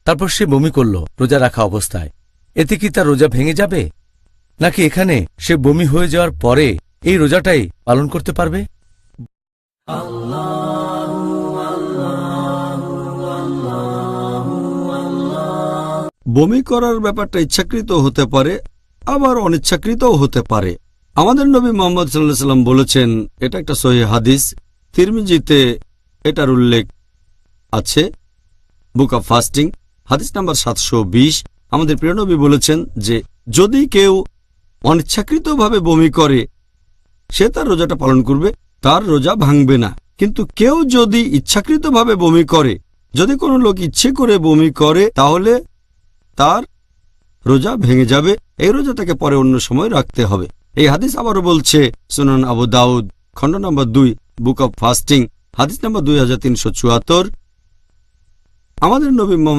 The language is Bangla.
তারপর সে বমি করল রোজা রাখা অবস্থায়, এতে কি তার রোজা ভেঙে যাবে, নাকি এখানে সে বমি হয়ে যাওয়ার পরে এই রোজাটাই পালন করতে পারবে? বমি করার ব্যাপারটা ইচ্ছাকৃত হতে পারে, আবার অনিচ্ছাকৃতও হতে পারে। আমাদের নবী মুহাম্মদ সাল্লাল্লাহু আলাইহি ওয়াসাল্লাম বলেছেন, এটা একটা সহিহ হাদিস, তিরমিজিতে এটার উল্লেখ আছে, বুক অব ফাস্টিং হাদিস নাম্বার 720। আমাদের প্রিয় নবী বলেছেন যে যদি কেউ অনিচ্ছাকৃতভাবে বমি করে সে তার রোজাটা পালন করবে, তার রোজা ভাঙবে না। কিন্তু কেউ যদি ইচ্ছাকৃতভাবে বমি করে, যদি কোনো লোক ইচ্ছে করে বমি করে, তাহলে তার রোজা ভেঙে যাবে। এই রোজা তাকে পরে অন্য সময় রাখতে হবে। এই হাদিস আবারও বলছে সুনান আবু দাউদ খণ্ড নম্বর 2 বুক অব ফাস্টিং হাদিস নম্বর 2374। আমাদের নবী মুহাম্মদ